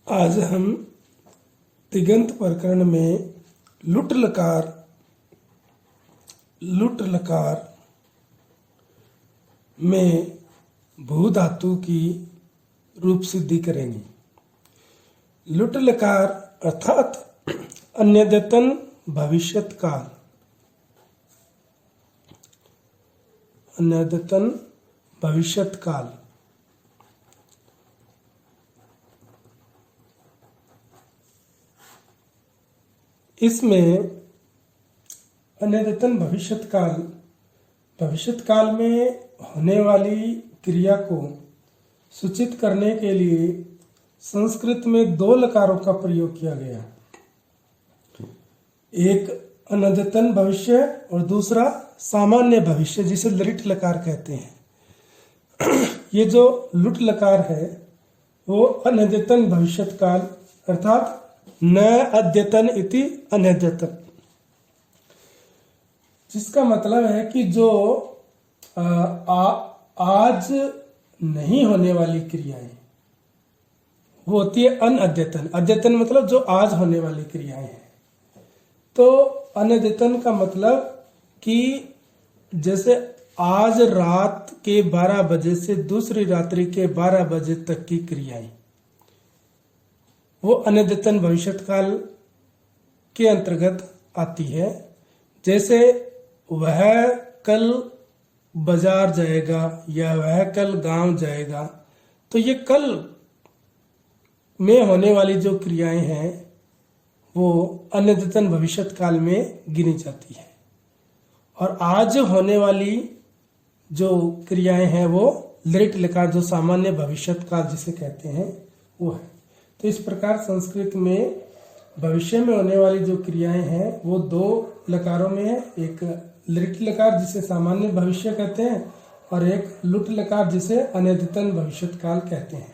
आज हम तिगंत प्रकरण में लुट लकार में भू धातु की रूप सिद्धि करेंगे। लुट लकार अर्थात अन्यद्यतन भविष्यत काल, अन्यद्यतन भविष्यत काल। इसमें अन्यद्यतन भविष्यत काल में होने वाली क्रिया को सूचित करने के लिए संस्कृत में दो लकारों का प्रयोग किया गया। एक अनद्यतन भविष्य और दूसरा सामान्य भविष्य, जिसे लृट लकार कहते हैं। ये जो लुट लकार है वो अनद्यतन भविष्यत काल अर्थात न अद्यतन इति अनद्यतन, जिसका मतलब है कि जो आज नहीं होने वाली क्रियाएं वो होती है अनअद्यतन। अद्यतन मतलब जो आज होने वाली क्रियाएं हैं। तो अनद्यतन का मतलब कि जैसे आज रात के 12 बजे से दूसरी रात्रि के 12 बजे तक की क्रियाएं, वो अनद्यतन भविष्यत काल के अंतर्गत आती है। जैसे वह कल बाजार जाएगा या वह कल गांव जाएगा, तो ये कल में होने वाली जो क्रियाएं हैं वो अनद्यतन भविष्यत काल में गिनी जाती है। और आज होने वाली जो क्रियाएं हैं वो लृट लकार, जो सामान्य भविष्यत काल जिसे कहते हैं, वो है। तो इस प्रकार संस्कृत में भविष्य में होने वाली जो क्रियाएं हैं वो दो लकारों में है। एक लृट लकार जिसे सामान्य भविष्य कहते हैं और एक लुट लकार जिसे अनद्यतन भविष्यत काल कहते हैं।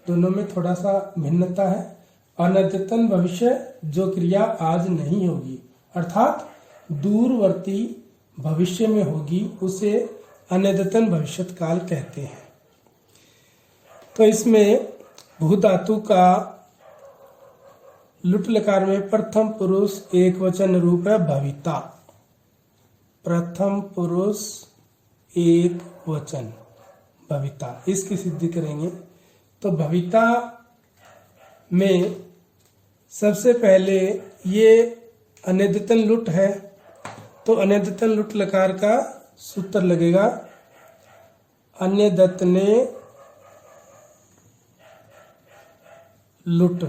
दोनों में थोड़ा सा भिन्नता है। अनद्यतन भविष्य जो क्रिया आज नहीं होगी अर्थात दूरवर्ती भविष्य में होगी, उसे अनद्यतन भविष्यत काल कहते हैं। तो इसमें भू धातु का लुट लकार में प्रथम पुरुष एक वचन रूप है भविता। प्रथम पुरुष एक वचन भविता, इसकी सिद्धि करेंगे। तो भविता में सबसे पहले ये अनद्यतन लुट है, तो अनद्यतन लुट लकार का सूत्र लगेगा अन्यद्यतने लुट।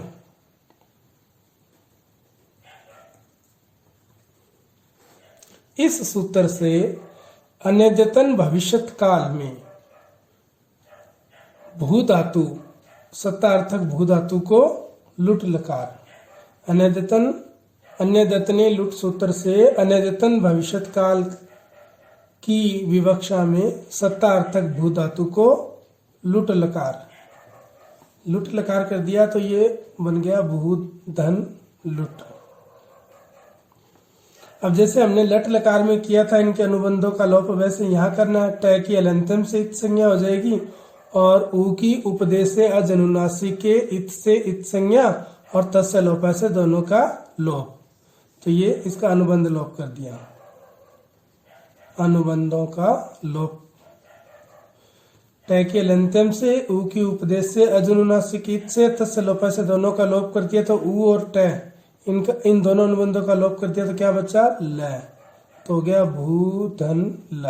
इस सूत्र से अनद्यतन भविष्यत काल में भू धातु, सत्तार्थक भू धातु को लुट लकार, अन्यद्यतने लुट सूत्र से अनद्यतन भविष्यत काल की विवक्षा में सत्तार्थक भू धातु को लुट लकार कर दिया। तो ये बन गया भू धन लुट। अब जैसे हमने लट लकार में किया था इनके अनुबंधों का लोप, वैसे यहाँ करना है। ट की अलंतम से इत संज्ञा हो जाएगी और ऊ की उपदेश से अजनुनासी के इत से इत संज्ञा और तस्य लोप से दोनों का लोप। तो ये इसका अनुबंध लोप कर दिया, अनुबंधों का लोप। ट की अलंतम से ऊ की उपदेश से अजनुनासी की इत से तस्य लोप से दोनों का लोप कर दिया। तो ऊ और ट इन दोनों अनुबंधों का लोप कर दिया, तो क्या बचा? ल। तो हो गया भू धन ल।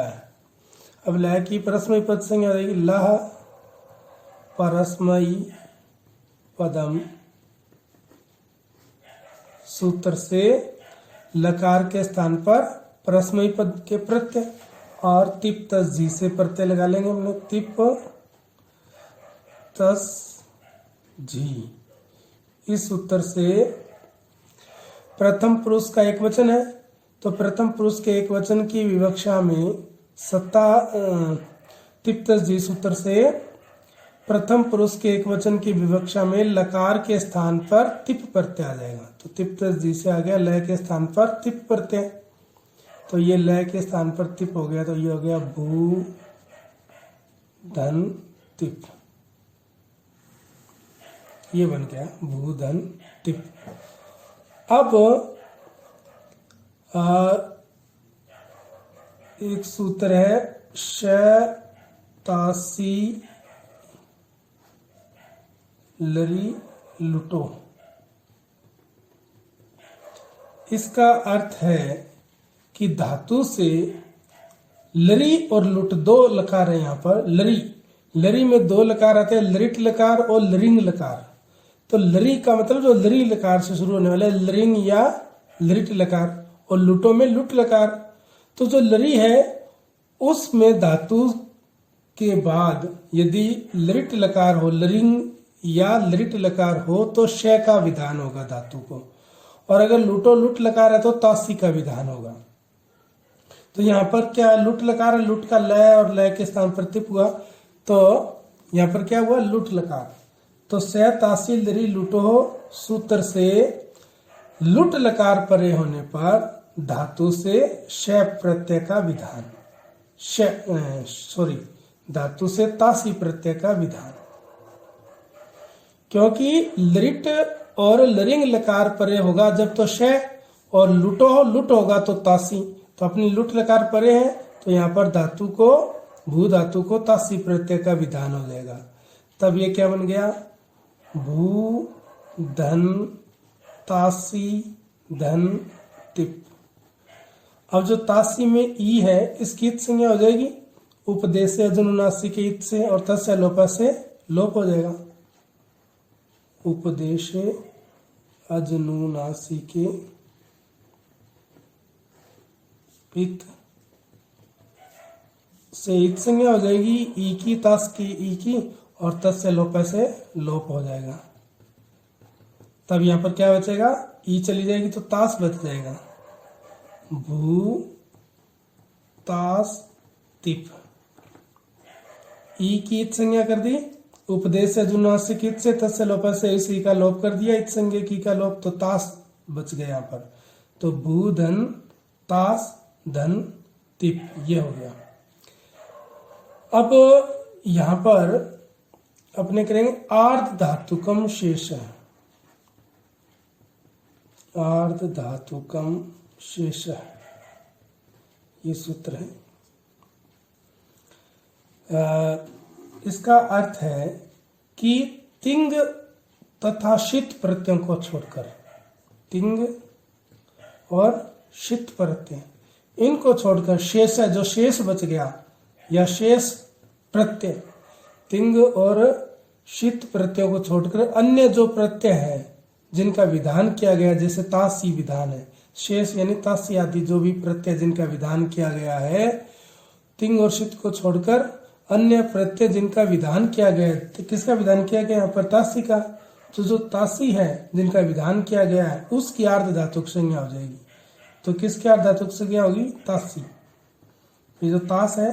अब ल की परस्मयी पद संज्ञा रहेगी लह परस्मयी पदम। सूत्र से लकार के स्थान पर परस्मयी पद के प्रत्यय और तिप तस जी से प्रत्यय लगा लेंगे हमने। तिप तस जी। इस सूत्र से प्रथम पुरुष का एक वचन है, तो प्रथम पुरुष के एक वचन की विवक्षा में तिप्त जी सूत्र से प्रथम पुरुष के एक वचन की विवक्षा में लकार के स्थान पर तिप प्रत्यय आ जाएगा। तो तिप्त जी से आ गया लय के स्थान पर तिप प्रत्यय। तो ये लय के स्थान पर तिप हो गया, तो ये हो गया भू धन तिप। ये बन गया भूधन तिप। अब एक सूत्र है शतासी लरी लुटो। इसका अर्थ है कि धातु से लरी और लुट, दो लकार है यहाँ पर। लरी में दो लकार आते हैं, लरिट लकार और लरिंग लकार। तो लरी का मतलब जो लरी लकार से शुरू होने वाला है, लरिंग या लरिट लकार, और लुटो में लुट लकार। तो जो लरी है उसमें धातु के बाद यदि लरिट लकार हो, लरिंग या लरिट लकार हो, तो श का विधान होगा धातु को, और अगर लुटो लुट लकार है तो तासी का विधान होगा। तो यहाँ पर क्या लुट लकार है, लुट का लय और लय के स्थान पर तिप हुआ, तो यहाँ पर क्या हुआ लुट लकार। तो स तासी लरी लुटो सूत्र से लुट लकार परे होने पर धातु से श प्रत्यय का विधान, धातु से तासी प्रत्यय का विधान। क्योंकि लरिट और लरिंग लकार परे होगा जब तो श, और लुटो हो लुट होगा तो तासी। तो अपनी लुट लकार परे है तो यहाँ पर धातु को, भू धातु को तासी प्रत्यय का विधान हो जाएगा। तब ये क्या बन गया, भू धन तासी धन तिप। अब जो तासी में ई है इसकी इत संज्ञा हो जाएगी, उपदेश अजनुनासी के इत से, और तस्य लोप से लोप हो जाएगा। उपदेश अजनुनासी के इत से इत संज्ञा हो जाएगी, ई की तास की ई की, और तस्य लोप से लोप हो जाएगा। तब यहाँ पर क्या बचेगा, ई चली जाएगी तो तास बच जाएगा, भू तास तिप। ई की इत संज्ञा कर दी, उपदेश अजुनासिक इत से, तस्य लोप से इसी का लोप कर दिया, इत संज्ञा की का लोप, तो तास बच गया यहाँ पर। तो भू धन तास धन तिप, ये हो गया। अब यहाँ पर अपने करेंगे आर्ध धातुकम शेष, आर्ध धातुकम शेष, ये सूत्र है। इसका अर्थ है कि तिंग तथा शित प्रत्ययों को छोड़कर, तिंग और शित प्रत्यय इनको छोड़कर शेष है, जो शेष बच गया या शेष प्रत्यय, तिंग और शित प्रत्ययों को छोड़कर अन्य जो प्रत्यय है जिनका विधान किया गया, जैसे तासी विधान है, शेष यानी तासी आदि जो भी प्रत्यय जिनका विधान किया गया है, तिंग और शित को छोड़कर अन्य प्रत्यय जिनका विधान किया गया है। तो किसका विधान किया गया यहाँ पर, तासी का। तो जो तासी है जिनका विधान किया गया है उसकी आर्ध धातुक संज्ञा हो जाएगी। तो किसकी आर्ध धातुक संज्ञा होगी, तासी। ये जो तास है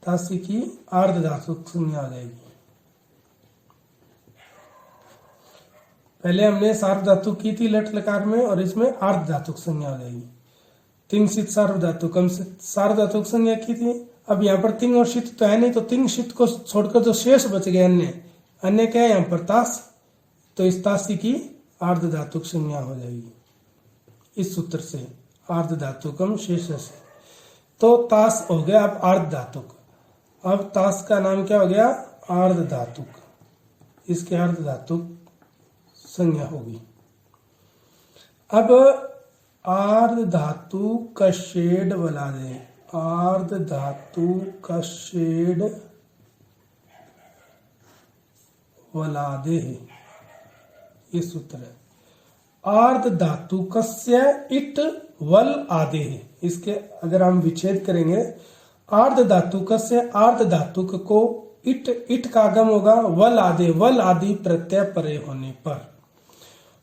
तासी की आर्ध धातुक संज्ञा हो जाएगी। पहले हमने सार्व धातु की थी लट लकार में, और इसमें आर्ध धातुक संज्ञा हो जाएगी। तिंग शित सार्व धातुकम से सार्व धातुक संज्ञा की थी। अब यहाँ पर तिंग और शित तो है नहीं, तो तिंग शित को छोड़कर जो शेष बच गए अन्य क्या है यहाँ पर, तास। तो इस तासी की आर्ध धातुक संज्ञा हो जाएगी इस सूत्र से, आर्ध धातुकम शेष से। तो तास हो गया अब आर्ध धातुक। अब तास का नाम क्या हो गया, आर्ध धातुक। इसके आर्ध धातुक संज्ञा होगी। अब आर्ध धातु का शेड बना दे, आर्ध धातु का शेड वलादे, ये सूत्र है। आर्ध धातु कस्य इट वल आदे, इसके अगर हम विच्छेद करेंगे, आर्ध धातु कस्य, आर्ध धातुक को इट का आगम होगा, वल आदे, वल आदि प्रत्यय परे होने पर,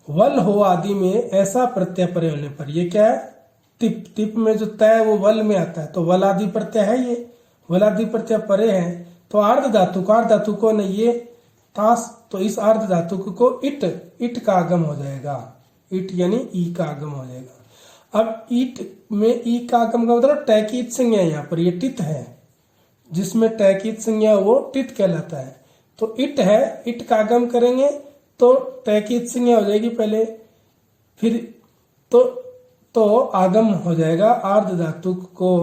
वल हो आदि में ऐसा प्रत्यय परे होने पर, ये क्या है, तिप। तिप में जो तय वो वल में आता है, तो वल आदि प्रत्यय है, ये वल आदि प्रत्यय परे है। तो आर्ध धातु को न ये तास, तो इस आर्ध धातु को इट का आगम हो जाएगा, इट यानी ई का आगम हो जाएगा। अब ईट में ई का आगम का मतलब टैकीत संज्ञा, यहाँ पर ये टित है, जिसमें टैकीत संज्ञा वो टित कहलाता है। तो इट है, इट का आगम करेंगे तो तय की संज्ञा हो जाएगी पहले, फिर तो आगम हो जाएगा आर्ध धातु को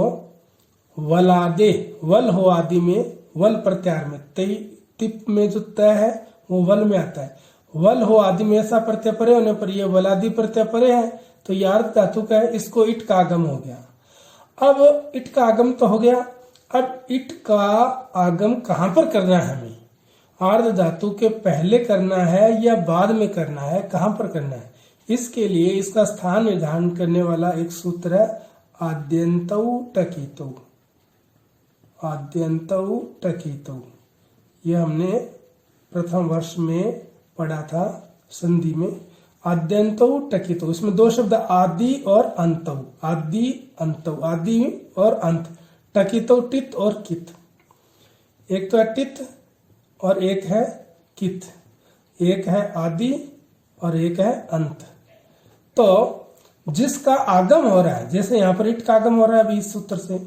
वलादे, वल हो आदि में, वल प्रत्यार में, तई तिप में जो तय है वो वल में आता है। वल हो आदि में ऐसा प्रत्यय परे होने पर ये वलादि प्रत्यय परे है, तो ये अर्ध धातु का है, इसको इट का आगम हो गया। अब इट का आगम तो हो गया, अब इट का आगम कहां पर करना है हमें? आर्ध धातु के पहले करना है या बाद में करना है, कहां पर करना है? इसके लिए इसका स्थान निर्धारण करने वाला एक सूत्र है आद्यन्तौ टकितौ। आद्यन्तौ टकितौ, यह हमने प्रथम वर्ष में पढ़ा था संधि में। आद्यन्तौ टकितौ, इसमें दो शब्द आदि और अंतौ, आदि अंतौ, आदि और अंत। टकितौ टित और कित, एक तो है टित और एक है कित, एक है आदि और एक है अंत। तो जिसका आगम हो रहा है, जैसे यहाँ पर इट का आगम हो रहा है अभी इस सूत्र से,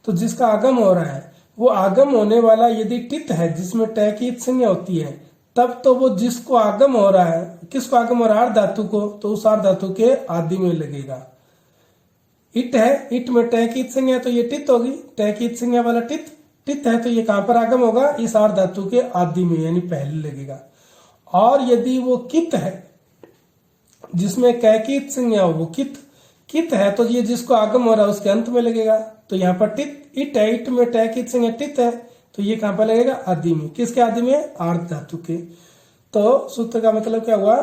तो जिसका आगम हो रहा है वो आगम होने वाला यदि टित है जिसमें टय की संज्ञा होती है, तब तो वो जिसको आगम हो रहा है, किसको आगम हो रहा है? आर्ध धातु को, तो उस आर्ध धातु के आदि में लगेगा। इट है, इट में टय की संज्ञा तो ये टित होगी, टय की संज्ञा वाला टित है, तो ये कहां पर आगम होगा? इस आर्ध धातु के आदि में, यानी पहले लगेगा। और यदि वो कित है जिसमें कै की संज्ञा हो, वो कित है, तो ये जिसको आगम हो रहा है उसके अंत में लगेगा। तो यहाँ पर टित इट है, इट में टय की संज्ञा टित है, तो ये कहां पर लगेगा? आदि में। किसके आदि में? आर्ध धातु के। तो सूत्र का मतलब क्या हुआ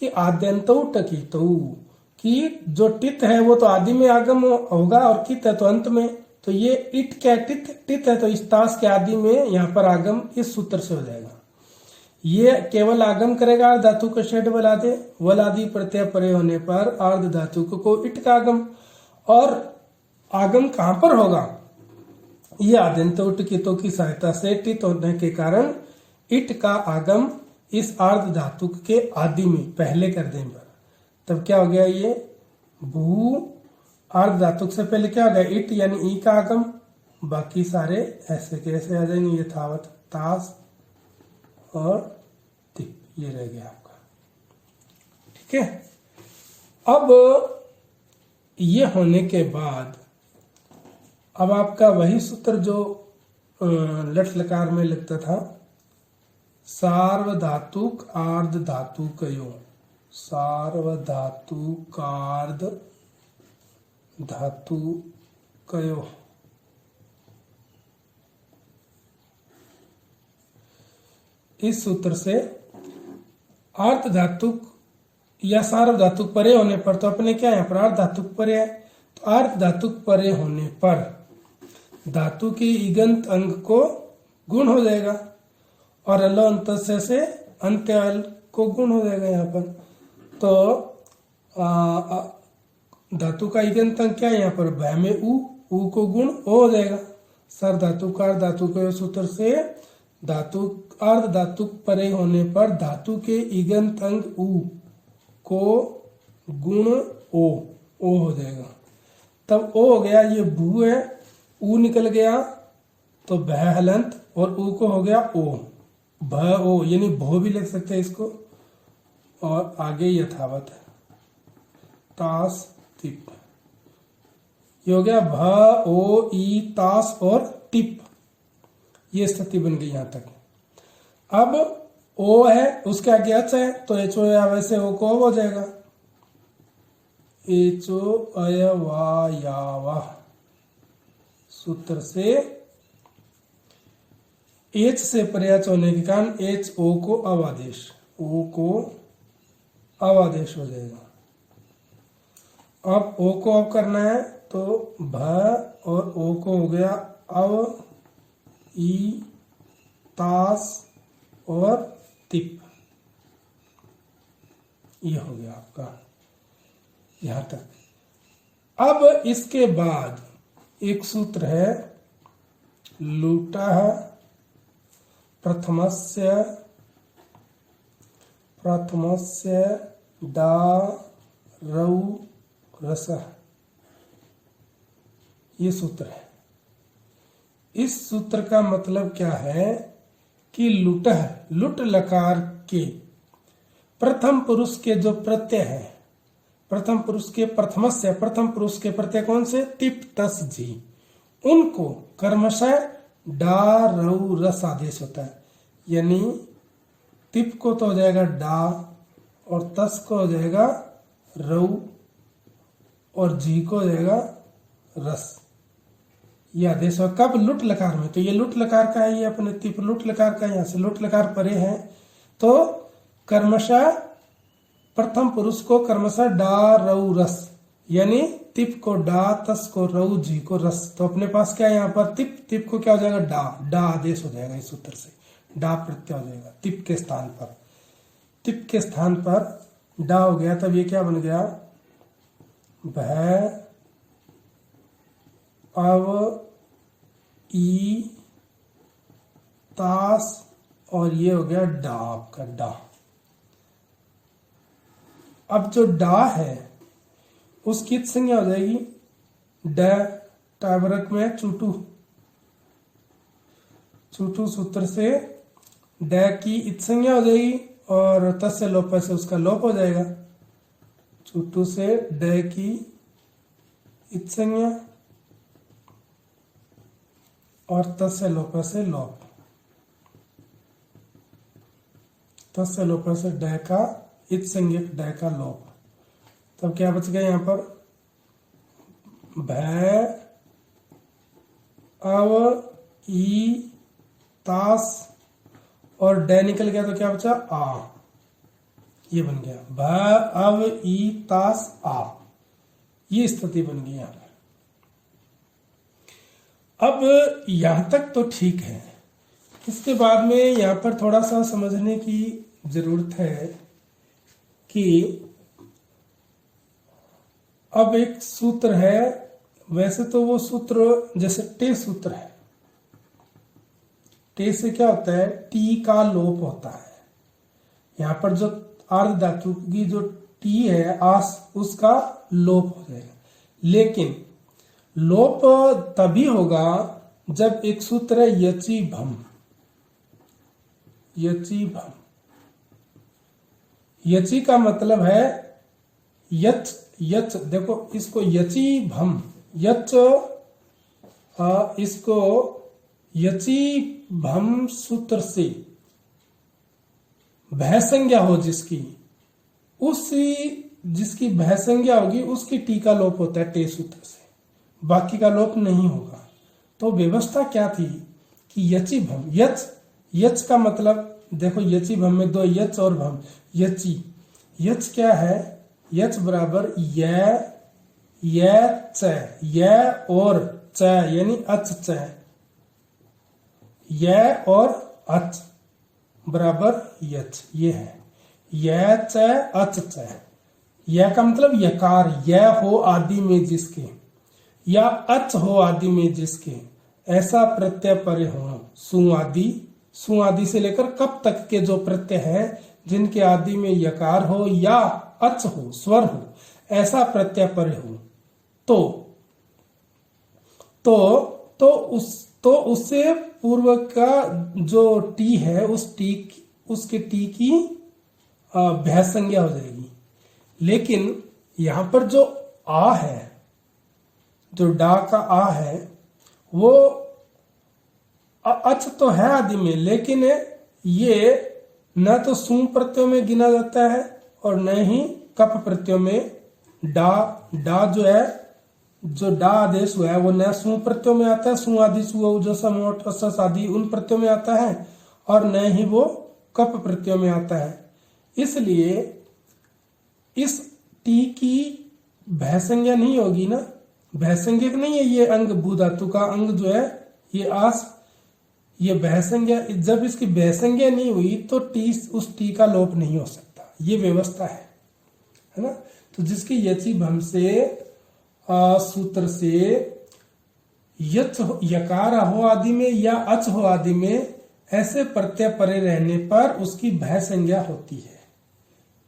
कि आद्यन्तौ टकितौ, कि जो टित है वो तो आदि में आगम होगा और कित है तो अंत में। तो ये इट क्या टित है, तो इस तास के आदि में यहाँ पर आगम इस सूत्र से हो जाएगा। ये केवल आगम करेगा अर्ध धातु को षड वलादे, वलादि प्रत्यय परे होने पर अर्ध धातु को इट का आगम। और आगम कहां पर होगा? ये आद्यन्तौ टकितौ की सहायता से टित होने के कारण इट का आगम इस अर्ध धातु के आदि में पहले कर देने पर, तब क्या हो गया? ये भू अर्ध धातु से पहले क्या हो गया? इट यानी ई का आगम, बाकी सारे ऐसे कैसे आ जाएंगे यथावत, तास और तिप, ये रह गया आपका। ठीक है। अब ये होने के बाद अब आपका वही सूत्र जो लट लकार में लगता था, सार्वधातुक आर्ध धातुकयोः, सार्वधातुकार्ध धातुकयोः। इस सूत्र से आर्ध धातुक या सार्वधातुक परे होने पर, तो अपने क्या है यहाँ पर अर्ध धातुक परे है, तो अर्ध धातुक परे होने पर धातु के इगंत अंग को गुण हो जाएगा और अल अंतस्य से अंत्य अल को गुण हो जाएगा यहाँ पर। तो धातु का इगंत अंग क्या है यहाँ पर? भय में उ को गुण ओ हो जाएगा। सर धातु का धातु के सूत्र से धातु अर्ध धातु परे होने पर धातु के इगंत अंग उ को गुण ओ हो जाएगा। तब ओ हो गया, ये भू है, उ निकल गया तो भय हलंत और उ को हो गया ओ, भ ओ, यानी भो भी लिख सकते हैं इसको। और आगे यथावत है तास तिप, ये हो गया भ ओ ई तास और टिप, ये स्थिति बन गई यहां तक। अब ओ है, उसके आगे एच है, तो एच ओ या वैसे ओ को हो जाएगा, एचो अयवायावा। सूत्र से एच से प्रयाच होने के कारण एच ओ को अवादेश, ओ को अवादेश हो जाएगा। अब ओ को अब करना है तो भ और ओ को हो गया अव, ई, तास और तिप, ये हो गया आपका यहां तक। अब इसके बाद एक सूत्र है लूटः प्रथमस्य डा रौ रसः, ये सूत्र है। इस सूत्र का मतलब क्या है कि लुटः, लुट लकार के प्रथम पुरुष के जो प्रत्यय है, प्रथम पुरुष के प्रथमस्य, प्रथम पुरुष के प्रत्यय कौन से, तिप तस जी, उनको कर्मशः डा रऊ रस आदेश होता है। यानी तिप को तो हो जाएगा डा और तस को हो जाएगा रऊ और जी को हो जाएगा रस। यह आदेश है कब, लुट लकार में। तो ये लुट लकार का है, ये अपने तिप लुट लकार का, यहाँ से लुट लकार परे है। तो कर्मशः प्रथम पुरुष को कर्मशः डा रऊ रस, यानी तिप को डा, तस को रऊ, जी को रस। तो अपने पास क्या है यहाँ पर, तिप, तिप को क्या हो जाएगा डा, डा आदेश हो जाएगा इस सूत्र से, डा प्रत्यय हो जाएगा तिप के स्थान पर, तिप के स्थान पर डा हो गया। तब ये क्या बन गया, भय अव ई तास, और ये हो गया डा आपका डा। अब जो डा है उसकी संज्ञा हो जाएगी ड, टावरक में चूटू, चूटू सूत्र से ड की इत संज्ञा हो जाएगी और तस् से लोप से उसका लोप हो जाएगा। चूटू से ड की इत संज्ञा और तस् से लोप से लोप, तस् से लोप से ड का इत संज्ञक ड का लोप। तब क्या बच गया यहाँ पर, भय अव ई तास और ड निकल गया तो क्या बचा, आ, ये बन गया भ अव ई तास आ, ये स्थिति बन गई यहाँ पर। अब यहां तक तो ठीक है। इसके बाद में यहाँ पर थोड़ा सा समझने की जरूरत है कि अब एक सूत्र है, वैसे तो वो सूत्र जैसे टे सूत्र है, टे से क्या होता है, टी का लोप होता है। यहाँ पर जो अर्ध धातु की जो टी है आस, उसका लोप हो जाएगा। लेकिन लोप तभी होगा जब एक सूत्र है यची भम, यची भम। यची का मतलब है यच, यच देखो इसको यची भम, यच, इसको यची भम सूत्र से भय संज्ञा हो जिसकी, उसी जिसकी भय संज्ञा होगी उसकी टी का लोप होता है टे सूत्र से, बाकी का लोप नहीं होगा। तो व्यवस्था क्या थी कि यची भम, यच, यच का मतलब देखो यची भम में दो यच और भम, यची, यच क्या है, यच बराबर य च, य और च यानी अच च, य और अच बराबर यच, ये है य च अच च। य का मतलब यकार, य हो आदि में जिसके, या अच हो आदि में जिसके, ऐसा प्रत्यय परे हो। सु आदि, सु आदि से लेकर कब तक के जो प्रत्यय हैं जिनके आदि में यकार हो या अच हो, स्वर हो, ऐसा प्रत्यय परे हो। तो उससे पूर्व का जो टी है उस टी, उसके टी की भय संज्ञा हो जाएगी। लेकिन यहां पर जो आ है, जो डा का आ है, वो अच तो है आदि में, लेकिन ये न तो सु प्रत्ययों में गिना जाता है और न ही कप प्रत्ययों में। डा, डा जो है, जो डा आदेश हुआ है वो न सु प्रत्ययों में आता है, सु आदि सु जो समोट सस आदि उन प्रत्ययों में आता है, और न ही वो कप प्रत्ययों में आता है। इसलिए इस टी की भय संज्ञा नहीं होगी ना, भय संज्ञक नहीं है ये अंग, भू धातु का अंग जो है ये आस, ये भय संज्ञा, जब इसकी भय संज्ञा नहीं हुई तो टी, उस टी का लोप नहीं हो सकता, ये व्यवस्था है ना। तो जिसके यची भम से सूत्र से यच यकार हो आदि में या अच हो आदि में, ऐसे प्रत्यय परे रहने पर उसकी भय संज्ञा होती है,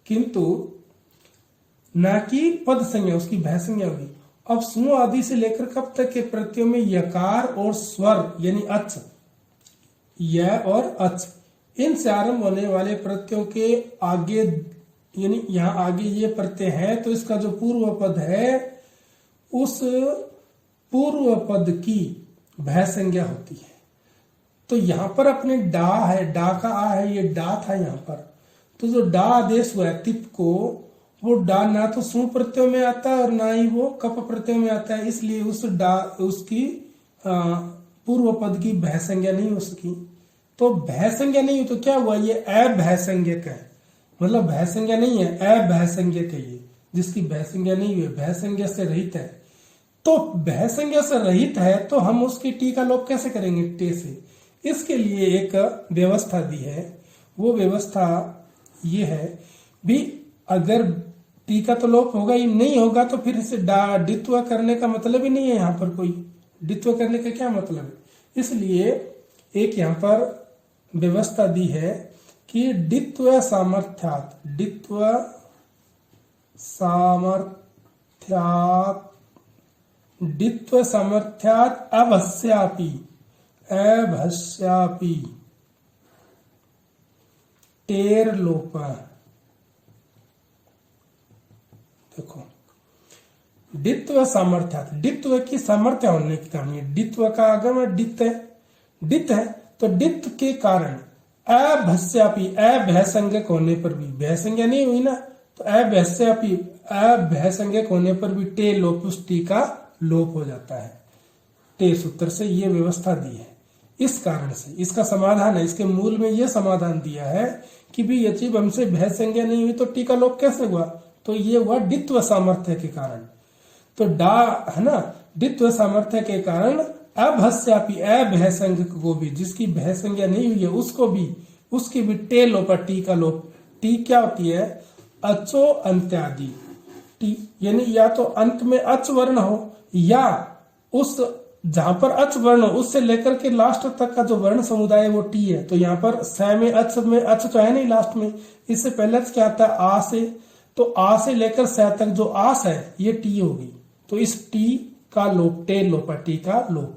किंतु न कि पद संज्ञा, उसकी भय संज्ञा होगी। अब सु आदि से लेकर कब तक के प्रत्ययों में यकार और स्वर यानी अच, य और अच, इनसे आरंभ होने वाले प्रत्ययों के आगे यानी यहाँ आगे ये प्रत्यय है तो इसका जो पूर्व पद है उस पूर्व पद की भय संज्ञा होती है। तो यहाँ पर अपने डा है, डा का आ है, ये डा था यहाँ पर। तो जो डा आदेश हुआ है तिप को, वो डा ना तो सु प्रत्यय में आता है और ना ही वो कप प्रत्यय में आता है, इसलिए उस डा उसकी पूर्व पद की भय संज्ञा नहीं हो सकी। तो भय संज्ञा नहीं हो तो क्या हुआ, ये अभय संज्ञक है, मतलब भय संज्ञा नहीं है, अभय संज्ञक है ये, जिसकी भय संज्ञा नहीं हुई, भय संज्ञा से रहित है। तो भय संज्ञा से रहित है तो हम उसकी टी का लोप कैसे करेंगे, टे से। इसके लिए एक व्यवस्था दी है, वो व्यवस्था ये है भी, अगर टी का तो लोप होगा ही नहीं होगा तो फिर इसे डित्व करने का मतलब ही नहीं है। यहाँ पर कोई डित्व करने का क्या मतलब है, इसलिए एक यहाँ पर व्यवस्था दी है कि डित्व सामर्थ्यात, डित्व सामर्थ्यात, डित्व सामर्थ्यात अभस्यापि, अभस्यापि टेर लोप। देखो डित्व सामर्थ्यात, डित्व की सामर्थ्य होने के कारण, डित्व का आगम डित है, डित है तो डित के कारण अभस्यापि, अभय संज्ञक होने पर भी, भय संज्ञा नहीं हुई ना, तो अभस्यापि, अभय संज्ञक होने पर भी टे लोप, उस टी का लोप हो जाता है। टे सूत्र से ये व्यवस्था दी है। इस कारण से इसका समाधान है, इसके मूल में ये समाधान दिया है कि भी यचिब हमसे भय संज्ञा नहीं हुई तो टी का लोप कैसे हुआ, तो ये हुआ डित्व सामर्थ्य के कारण। तो डा है ना, डित्व सामर्थ्य के कारण अभस्यापि, अभय संज्ञक को भी, जिसकी भय संज्ञा नहीं हुई है उसको भी, उसकी भी टे लोप, टी का लोप। टी क्या होती है, अचो अंत्यादि टी, यानी या तो अंत में अच वर्ण हो या उस जहां पर अच वर्ण हो उससे लेकर के लास्ट तक का जो वर्ण समुदाय है वो टी है। तो यहाँ पर स में अच तो है नहीं लास्ट में, इससे पहले क्या आता है आ से, तो आ से लेकर स तक जो आस है ये टी होगी। तो इस टी का लोप, टे लोप, टी का लोप।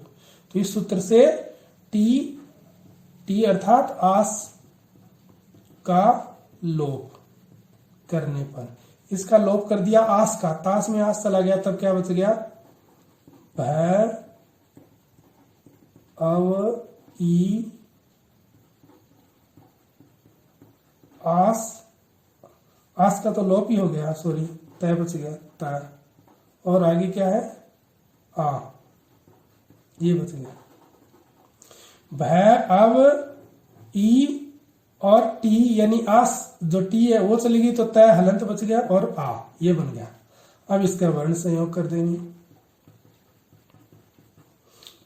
तो इस सूत्र से टी, टी अर्थात आस का लोप करने पर, इसका लोप कर दिया आस का, तास में आस चला गया, तब क्या बच गया, भय अव ई आस, आस का तो लोप ही हो गया, सॉरी तय बच गया तय, और आगे क्या है आ, ये बच गया। भय अव ई और टी यानी आस, जो टी है वो चली गई तो तय हलंत बच गया और आ, ये बन गया। अब इसका वर्ण संयोग कर देंगे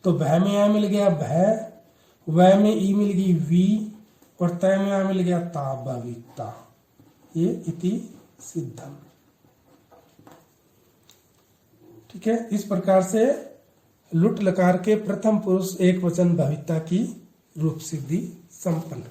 तो भय में आ मिल गया भय, वय में ई मिल गई वी, और तय में आ मिल गया ता, भविता, ये इति सिद्धम। ठीक है, इस प्रकार से लुट लकार के प्रथम पुरुष एक वचन भविता की रूप सिद्धि संपन्न।